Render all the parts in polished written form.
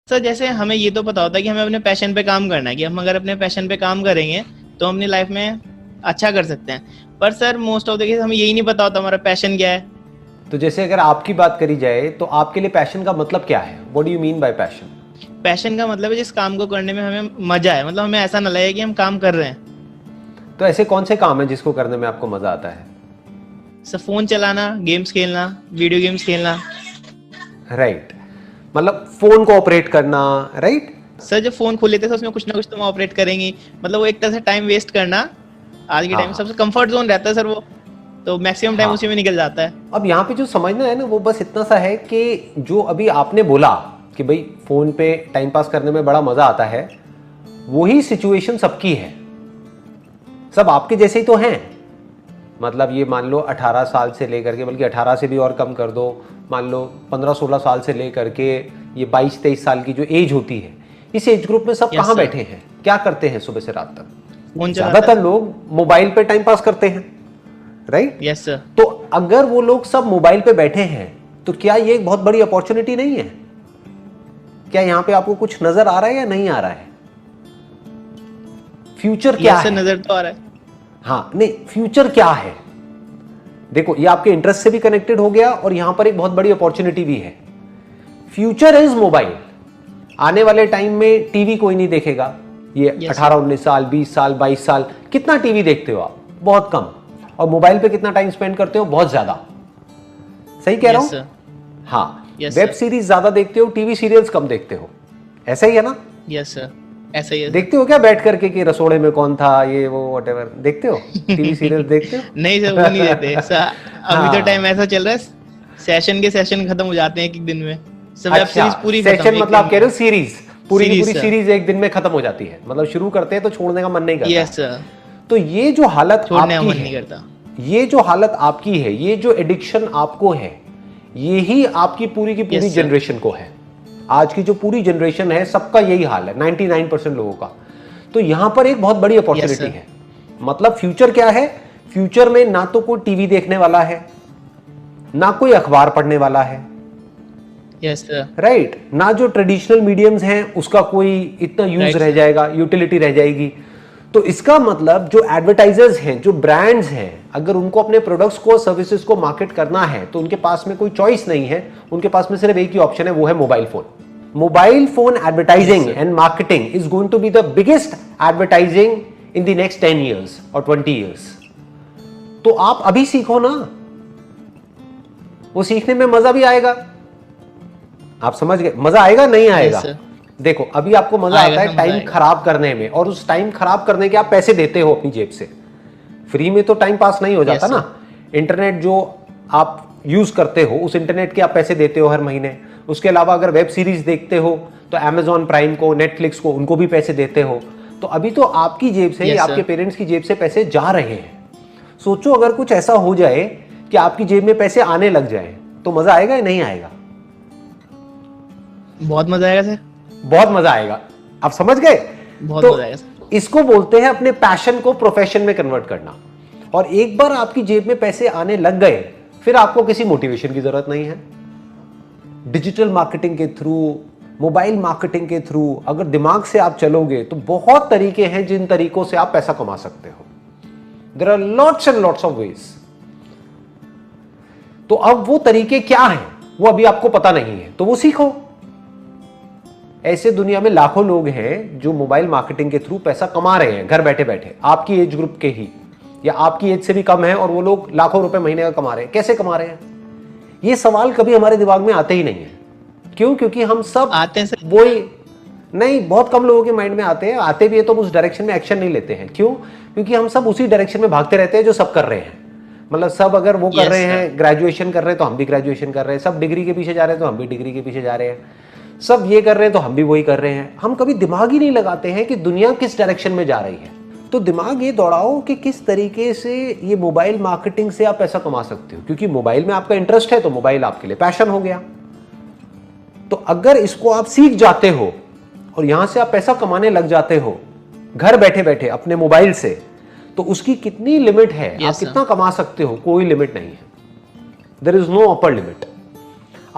Sir जैसे हमें ये तो पता होता है कि हमें अपने पैशन पे काम करना है, कि हम अगर अपने पैशन पे काम करेंगे तो हम अपनी लाइफ में अच्छा कर सकते हैं। पर sir most of the case हमें यही नहीं पता होता हमारा पैशन क्या है। तो जैसे अगर आपकी बात करी जाए तो आपके लिए पैशन का मतलब क्या है? What do you mean by passion? Passion का मतलब है जिस काम को करने में हमें मजा है, मतलब हमें ऐसा ना लगे कि हम काम कर रहे हैं। तो ऐसे कौन से काम है जिसको करने में आपको मजा आता है? सर फोन चलाना, गेम्स खेलना, वीडियो गेम्स खेलना। राइट, मतलब फोन को ऑपरेट करना, राइट? सर जब फोन खोल लेते हैं तो उसमें कुछ ना कुछ तो हम ऑपरेट करेंगे, मतलब वो एक तरह से टाइम वेस्ट करना आज के टाइम में सबसे कंफर्ट जोन रहता है सर वो, तो मैक्सिमम टाइम उसी में निकल जाता है। अब यहाँ पे जो समझना है ना वो बस इतना सा है कि जो अभी आपने बोला कि भाई फोन पे टाइम पास करने में बड़ा मजा आता है, वही सिचुएशन सबकी है, सब आपके जैसे ही तो हैं। मतलब ये मान लो 18 साल से लेकर के, बल्कि 18 से भी और कम कर दो, मान लो 15-16 साल से लेकर के ये 22-23 साल की जो एज होती है, इस एज ग्रुप में सब कहाँ बैठे हैं, क्या करते हैं सुबह से रात तक? ज्यादातर लोग मोबाइल पे टाइम पास करते हैं, राइट? Yes sir. तो अगर वो लोग सब मोबाइल पे बैठे हैं तो क्या ये एक बहुत बड़ी अपॉर्चुनिटी नहीं है? क्या यहां पे आपको कुछ नजर आ रहा है या नहीं आ रहा है? फ्यूचर क्या है? नजर तो आ रहा है। हाँ, नहीं, फ्यूचर क्या है? देखो, ये आपके इंटरेस्ट से भी कनेक्टेड हो गया और यहां पर एक बहुत बड़ी अपॉर्चुनिटी भी है। Future is mobile. आने वाले टाइम में टीवी कोई नहीं देखेगा। ये 18-19 साल, 20 साल, 22 साल, कितना टीवी देखते हो आप? बहुत कम। और मोबाइल पे कितना टाइम स्पेंड करते हो? बहुत ज्यादा। सही कह रहा हूं? हाँ। वेब सीरीज ज्यादा देखते हो, टीवी सीरियल्स कम देखते हो, ऐसा ही है ना? यस सर, ऐसा ही है। देखते हो क्या बैठ करके कि रसोड़े में कौन था, ये वो व्हाटएवर, देखते हो? टीवी सीरियल देखते हो? नहीं सर, वो नहीं देते सर। अभी तो टाइम ऐसा चल रहा है, सेशन के सेशन खत्म हो जाते हैं एक दिन में। वेब सीरीज पूरी सेशन मतलब आप कह रहे हो सीरीज पूरी की पूरी सीरीज एक दिन में खत्म हो जाती है, मतलब शुरू करते हैं तो छोड़ने का मन नहीं करता। Yes sir. तो ये जो हालत छोड़ने का मन नहीं करता, ये जो हालत आपकी है, ये जो एडिक्शन आपको है, यही आपकी पूरी की पूरी जनरेशन को है। आज की जो पूरी जनरेशन है सबका यही हाल है, 99% लोगों का। तो यहां पर एक बहुत बड़ी अपॉर्चुनिटी है। मतलब फ्यूचर क्या है? फ्यूचर में ना तो कोई टीवी देखने वाला है, ना कोई अखबार पढ़ने वाला है, यस सर, राइट? ना जो ट्रेडिशनल मीडियम्स हैं उसका कोई इतना यूज रह जाएगा, यूटिलिटी रह जाएगी। तो इसका मतलब जो एडवर्टाइजर्स हैं, जो ब्रांड्स हैं, अगर उनको अपने प्रोडक्ट्स को, सर्विसेज को मार्केट करना है तो उनके पास में कोई चॉइस नहीं है, उनके पास में सिर्फ एक ही ऑप्शन है, वो है mobile phone. Mobile phone advertising and marketing is going to be the biggest advertising in the next 10 years और 20 years। तो आप अभी सीखो ना, वो सीखने में मजा भी आएगा। आप समझ गए? मजा आएगा नहीं आएगा? देखो, अभी आपको मजा आता है टाइम खराब करने में, और उस टाइम खराब करने के आप पैसे देते हो अपनी जेब से। फ्री में तो टाइम पास नहीं हो जाता ना। इंटरनेट जो आप यूज करते हो, उस इंटरनेट के आप पैसे देते हो हर महीने। उसके अलावा अगर वेब सीरीज देखते हो तो Amazon प्राइम को, नेटफ्लिक्स को, उनको भी पैसे देते हो। तो अभी तो आपकी जेब से, आपके पेरेंट्स की जेब से पैसे जा रहे हैं। सोचो अगर कुछ ऐसा हो जाए कि आपकी जेब में पैसे आने लग जाए, तो मजा आएगा या नहीं आएगा? बहुत मजा आएगा सर, बहुत मजा आएगा। आप समझ गए? तो मजा आएगा। इसको बोलते हैं अपने पैशन को प्रोफेशन में कन्वर्ट करना। और एक बार आपकी जेब में पैसे आने लग गए, फिर आपको किसी मोटिवेशन की जरूरत नहीं है। डिजिटल मार्केटिंग के थ्रू, मोबाइल मार्केटिंग के थ्रू अगर दिमाग से आप चलोगे तो बहुत तरीके हैं जिन तरीकों से आप पैसा कमा सकते हो। There are lots and lots of ways. तो अब वो तरीके क्या हैं वो अभी आपको पता नहीं है, तो वो सीखो। ऐसे दुनिया में लाखों लोग हैं जो मोबाइल मार्केटिंग के थ्रू पैसा कमा रहे हैं घर बैठे बैठे, आपकी एज ग्रुप के ही, या आपकी एज से भी कम है, और वो लोग लाखों रुपए महीने का कमा रहे हैं। कैसे कमा रहे हैं? ये सवाल कभी हमारे दिमाग में आते ही नहीं है। क्यों? क्योंकि हम सब आते हैं वही नहीं, बहुत कम लोगों के माइंड में आते हैं। आते भी है तो उस डायरेक्शन में एक्शन नहीं लेते हैं। क्यों? क्योंकि हम सब उसी डायरेक्शन में भागते रहते हैं जो सब कर रहे हैं। मतलब सब अगर वो कर रहे हैं, ग्रेजुएशन कर रहे हैं तो हम भी ग्रेजुएशन कर रहे हैं, सब डिग्री के पीछे जा रहे हैं तो हम भी डिग्री के पीछे जा रहे हैं, सब ये कर रहे हैं तो हम भी वही कर रहे हैं। हम कभी दिमाग ही नहीं लगाते हैं कि दुनिया किस डायरेक्शन में जा रही है। तो दिमाग ये दौड़ाओ कि किस तरीके से ये मोबाइल मार्केटिंग से आप पैसा कमा सकते हो। क्योंकि मोबाइल में आपका इंटरेस्ट है तो मोबाइल आपके लिए पैशन हो गया। तो अगर इसको आप सीख जाते हो और यहां से आप पैसा कमाने लग जाते हो घर बैठे बैठे अपने मोबाइल से, तो उसकी कितनी लिमिट है, आप कितना कमा सकते हो? कोई लिमिट नहीं है। There is no upper limit.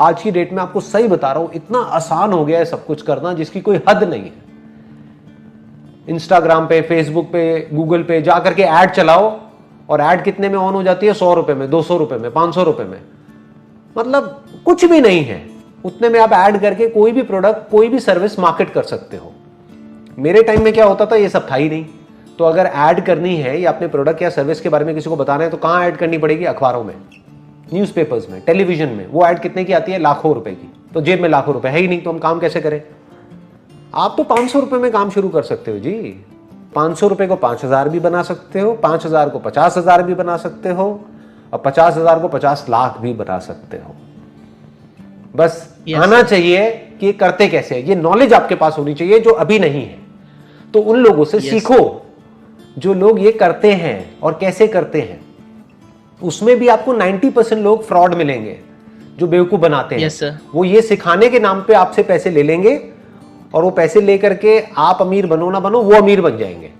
आज की डेट में आपको सही बता रहा हूं, इतना आसान हो गया है सब कुछ करना जिसकी कोई हद नहीं है। इंस्टाग्राम पे, फेसबुक पे, गूगल पे जाकर के ऐड चलाओ और ऐड कितने में ऑन हो जाती है? 100 रुपए में, 200 रुपए में, 500 रुपए में, मतलब कुछ भी नहीं है। उतने में आप ऐड करके कोई भी प्रोडक्ट, कोई भी सर्विस मार्केट कर सकते हो। मेरे टाइम में क्या होता था, ये सब था ही नहीं। तो अगर ऐड करनी है या अपने प्रोडक्ट या सर्विस के बारे में किसी को बताना है तो कहां ऐड करनी पड़ेगी? अखबारों में, न्यूज़पेपर्स में, टेलीविजन में। वो ऐड कितने की आती है? लाखों रुपए की। तो जेब में लाखों रुपए है ही नहीं, तो हम काम कैसे करें? आप तो 500 रुपए में काम शुरू कर सकते हो जी। 500 रुपए को 5000 भी बना सकते हो, 5000 को 50,000 भी बना सकते हो, और 50,000 को 50 लाख भी बना सकते हो। बस आना चाहिए कि ये करते कैसे है, ये नॉलेज आपके पास होनी चाहिए जो अभी नहीं है। तो उन लोगों से सीखो जो लोग ये करते हैं और कैसे करते हैं। उसमें भी आपको 90% लोग फ्रॉड मिलेंगे जो बेवकूफ बनाते हैं। वो ये सिखाने के नाम पे आपसे पैसे ले लेंगे और वो पैसे लेकर के आप अमीर बनो ना बनो, वो अमीर बन जाएंगे।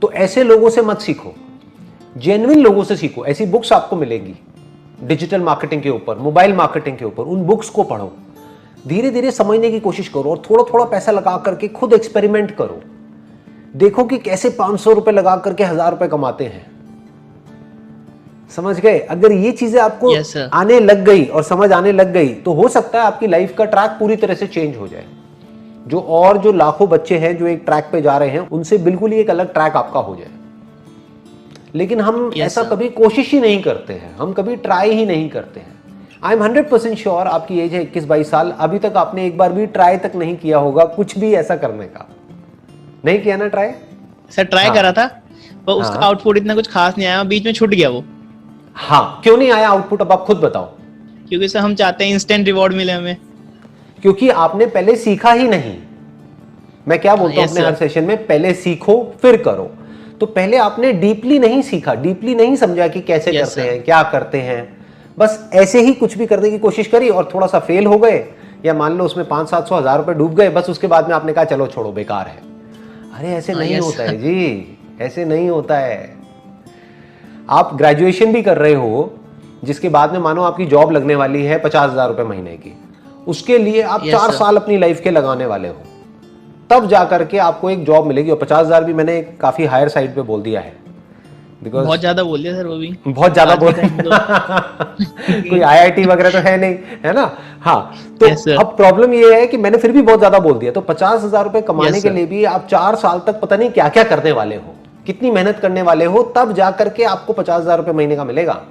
तो ऐसे लोगों से मत सीखो, जेन्युइन लोगों से सीखो। ऐसी बुक्स आपको मिलेंगी डिजिटल मार्केटिंग के ऊपर, मोबाइल मार्केटिंग के ऊपर। उन बुक्स को पढ़ो, धीरे धीरे समझने की कोशिश करो और थोड़ा थोड़ा पैसा लगा करके खुद एक्सपेरिमेंट करो। देखो कि कैसे 500 रुपए लगा करके 1000 रुपए कमाते हैं। समझ गए? अगर ये चीजें आपको आने लग गई और समझ आने लग गई तो हो सकता है आपकी लाइफ का ट्रैक पूरी तरह से चेंज हो जाए। जो लाखों बच्चे हैं जो एक ट्रैक पे जा रहे हैं, उनसे बिल्कुल ही एक अलग ट्रैक आपका हो जाए। लेकिन हम ऐसा कभी कोशिश ही नहीं करते हैं, हम कभी ट्राई ही नहीं करते हैं। आई एम 100% श्योर, आपकी एज है 21-22 साल, अभी तक आपने एक बार भी ट्राई तक नहीं किया होगा कुछ भी ऐसा करने का। नहीं किया ना ट्राई? सर ट्राई करा था पर उसका आउटपुट इतना कुछ खास नहीं आया, बीच में छूट गया वो। हाँ, क्यों नहीं आया आउटपुट? अब आप खुद बताओ। क्योंकि सर हम चाहते हैं इंस्टेंट रिवॉर्ड मिले हमें। क्योंकि आपने पहले सीखा ही नहीं। मैं क्या बोलता हूं अपने हर सेशन में, पहले सीखो फिर करो। तो पहले आपने डीपली नहीं सीखा, डीपली नहीं समझा कि कैसे करते हैं, क्या करते हैं। बस ऐसे ही कुछ भी करने की कोशिश करी और थोड़ा सा फेल हो गए, या मान लो उसमें 500-700 हज़ार रुपए डूब गए, बस उसके बाद में आपने कहा चलो छोड़ो बेकार है। अरे ऐसे नहीं होता है जी, ऐसे नहीं होता है। आप ग्रेजुएशन भी कर रहे हो जिसके बाद में मानो आपकी जॉब लगने वाली है 50,000 रुपए महीने की, उसके लिए आप 4 साल अपनी लाइफ के लगाने वाले हो, तब जाकर के आपको एक जॉब मिलेगी। और 50,000 भी मैंने काफी हायर साइड पे बोल दिया है, बिकॉज बहुत ज्यादा बोल दिया सर, वो भी बहुत ज्यादा बोल कोई IIT वगैरह तो है नहीं, है ना? हाँ, तो अब प्रॉब्लम ये है कि मैंने फिर भी बहुत ज्यादा बोल दिया। तो 50,000 रुपए कमाने के लिए भी आप 4 साल तक पता नहीं क्या क्या करने वाले हो, कितनी मेहनत करने वाले हो, तब जाकर के आपको 50,000 रुपए महीने का मिलेगा।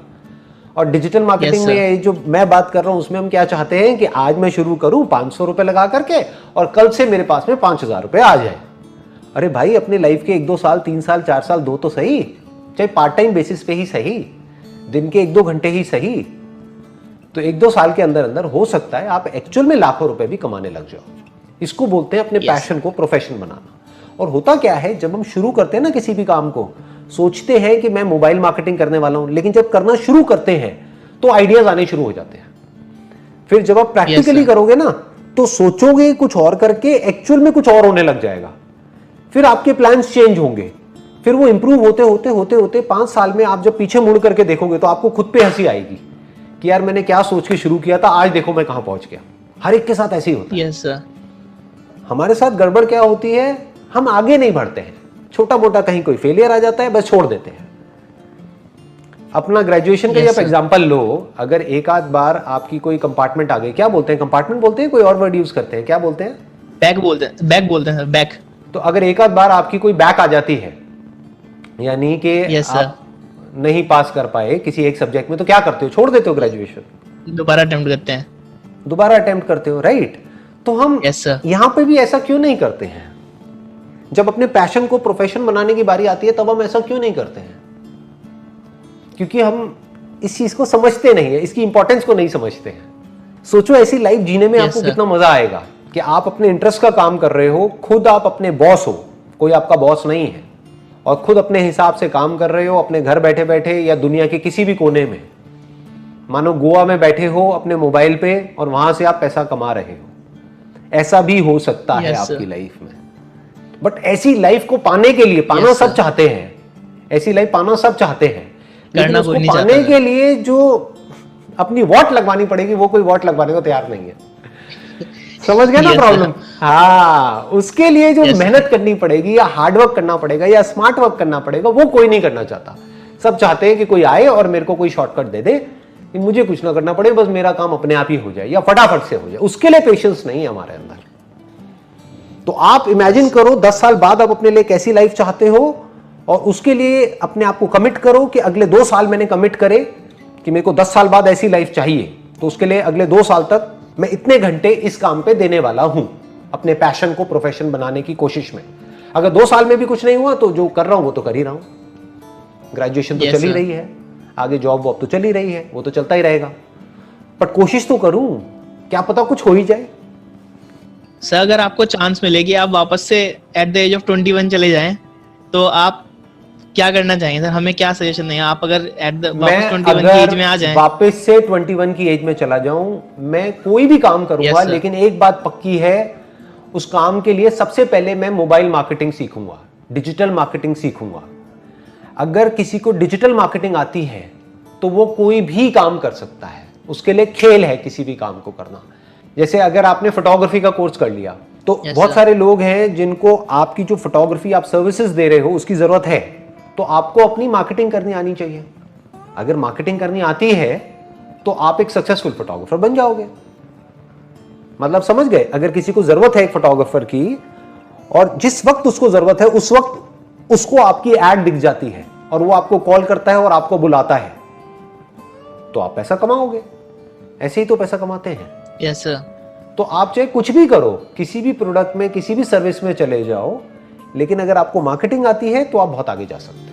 और डिजिटल मार्केटिंग में जो मैं बात कर रहा हूं उसमें हम क्या चाहते हैं कि आज मैं शुरू करूं 500 रुपए लगा करके और कल से मेरे पास में 5,000 रुपए आ जाए। अरे भाई, अपने लाइफ के 1-2 साल, 3 साल, 4 साल दो तो सही, चाहे पार्ट टाइम बेसिस पे ही सही, दिन के 1-2 घंटे ही सही। तो 1-2 साल के अंदर अंदर हो सकता है आप एक्चुअल में लाखों रुपए भी कमाने लग जाओ। इसको बोलते हैं अपने पैशन को प्रोफेशन बनाना। और होता क्या है, जब हम शुरू करते हैं ना किसी भी काम को, सोचते हैं कि मैं मोबाइल मार्केटिंग करने वाला हूं, लेकिन जब करना शुरू करते हैं तो आइडियाज आने शुरू हो जाते हैं। फिर जब आप प्रैक्टिकली करोगे ना तो सोचोगे कुछ और करके एक्चुअल में कुछ और होने लग जाएगा। फिर आपके प्लान्स चेंज होंगे, फिर वो इंप्रूव होते होते होते होते 5 साल में आप जब पीछे मुड़ करके देखोगे तो आपको खुद पे हंसी आएगी कि यार मैंने क्या सोच के शुरू किया था, आज देखो मैं कहां पहुंच गया। हर एक के साथ ऐसे ही होता है। Yes sir. हमारे साथ गड़बड़ क्या होती है, हम आगे नहीं बढ़ते हैं, छोटा मोटा कहीं कोई फेलियर आ जाता है, बस छोड़ देते हैं। अपना ग्रेजुएशन का आप एग्जांपल लो, अगर एक आध बार आपकी कोई कंपार्टमेंट आ गई, क्या बोलते हैं, कंपार्टमेंट बोलते हैं, कोई और वर्ड यूज करते हैं, क्या बोलते हैं? बैक बोलते हैं, बैक बोलते हैं, बैक। तो अगर एक आध बार आपकी कोई बैक आ जाती है, यानी कि आप नहीं पास कर पाए किसी एक सब्जेक्ट में, तो क्या करते हो? छोड़ देते हो ग्रेजुएशन, दोबारा अटेम्प्ट करते हैं, दोबारा अटेम्प्ट करते हो, राइट? तो हम यहां पे भी ऐसा क्यों नहीं करते हैं? जब अपने पैशन को प्रोफेशन बनाने की बारी आती है तब हम ऐसा क्यों नहीं करते हैं? क्योंकि हम इस चीज को समझते नहीं है, इसकी इंपॉर्टेंस को नहीं समझते हैं। सोचो ऐसी लाइफ जीने में आपको कितना मजा आएगा कि आप अपने इंटरेस्ट का काम कर रहे हो, खुद आप अपने बॉस हो, कोई आपका बॉस नहीं है, और खुद अपने हिसाब से काम कर रहे हो, अपने घर बैठे बैठे या दुनिया के किसी भी कोने में, मानो गोवा में बैठे हो अपने मोबाइल पे और वहां से आप पैसा कमा रहे हो। ऐसा भी हो सकता है आपकी लाइफ में। बट ऐसी लाइफ को पाने के लिए, पाना सब चाहते हैं, ऐसी लाइफ पाना सब चाहते हैं, लेकिन उसको पाने के लिए जो अपनी वॉट लगवानी पड़ेगी, वो कोई वॉट लगवाने को तैयार नहीं है। समझ गए ना Yes, प्रॉब्लम? हाँ, उसके लिए जो Yes, मेहनत करनी पड़ेगी या हार्डवर्क करना पड़ेगा या स्मार्ट वर्क करना पड़ेगा, वो कोई नहीं करना चाहता। सब चाहते हैं कि कोई आए और मेरे को कोई शॉर्टकट दे दे, कि मुझे कुछ ना करना पड़े, बस मेरा काम अपने आप ही हो जाए या फटाफट से हो जाए। उसके लिए पेशेंस नहीं है हमारे अंदर। तो आप इमेजिन करो 10 साल बाद आप अपने लिए कैसी लाइफ चाहते हो, और उसके लिए अपने आप को कमिट करो कि अगले 2 साल मैंने कमिट करे कि मेरे को 10 साल बाद ऐसी लाइफ चाहिए, तो उसके लिए अगले 2 साल तक मैं इतने घंटे इस काम पे देने वाला हूं, अपने पैशन को प्रोफेशन बनाने की कोशिश में। अगर 2 साल में भी कुछ नहीं हुआ तो जो कर रहा हूं वो तो कर ही रहा हूं। ग्रेजुएशन तो चल ही रही है, आगे जॉब वॉब तो चल ही रही है, वो तो चलता ही रहेगा, पर कोशिश तो करूं, क्या पता कुछ हो ही जाए। सर अगर आपको चांस मिलेगी आप वापस से एट द एज ऑफ 21 चले जाएं, तो आप क्या करना चाहेंगे सर? हमें क्या सजेशन देंगे आप अगर एट द वापस 21 की एज में आ जाएं? वापस से 21 की एज में चला जाऊं, मैं कोई भी काम करूंगा, Yes, लेकिन एक बात पक्की है, उस काम के लिए सबसे पहले मैं मोबाइल मार्केटिंग सीखूंगा, डिजिटल मार्केटिंग सीखूंगा। अगर किसी को डिजिटल मार्केटिंग आती है तो वो कोई भी काम कर सकता है, उसके लिए खेल है किसी भी काम को करना। जैसे अगर आपने फोटोग्राफी का कोर्स कर लिया तो बहुत सारे लोग हैं जिनको आपकी जो फोटोग्राफी आप सर्विसेज दे रहे हो उसकी जरूरत है, तो आपको अपनी मार्केटिंग करनी आनी चाहिए। अगर मार्केटिंग करनी आती है तो आप एक सक्सेसफुल फोटोग्राफर बन जाओगे। मतलब समझ गए? अगर किसी को जरूरत है एक फोटोग्राफर की, और जिस वक्त उसको जरूरत है उस वक्त उसको आपकी एड दिख जाती है और वो आपको कॉल करता है और आपको बुलाता है, तो आप पैसा कमाओगे। ऐसे ही तो पैसा कमाते हैं। Yes sir. तो आप चाहे कुछ भी करो, किसी भी प्रोडक्ट में, किसी भी सर्विस में चले जाओ, लेकिन अगर आपको मार्केटिंग आती है तो आप बहुत आगे जा सकते हो।